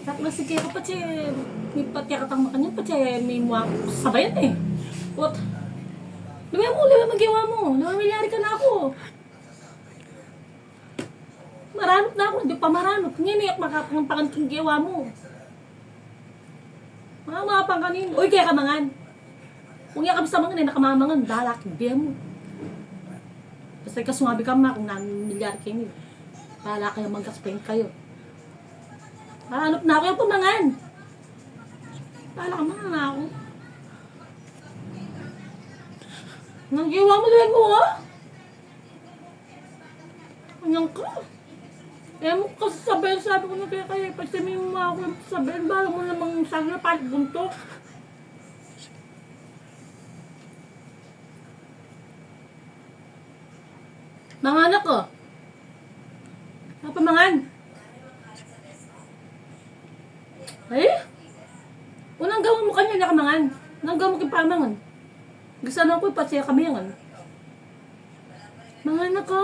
Tapos sige ko pa may patiakatang makanya pa may mga sabayan eh. What? Lumaya magawa mo. Lumamilyari ka na ako. Maranot na ako, hindi pa maranot. Ngayon makapangpangan kong gawa mo. Mga pangkanin. Uy, kaya kamangan. Kung yan kami sa mga nakamamangan, dalak, biya mo. Basta kasumabi ka ma kung namilyari kayo. Bahala kayo mag-explain kayo. Maranot na ako yung pamangan. Bahala ka mga na ako. Nang gawa mo din mo, ha? Anyang ka. Eh mo kasi sabi ko na kaya pag sabi mo mga ako yung sabihin, bahala mo namang sabi na palit buntok. Mga anak ko. Napamangan. Ay? Unang gawin mo kanya nakamangan. Unang gawin mo kong pamangan. Gusto na ko ipasya kami yan. Mga anak ko.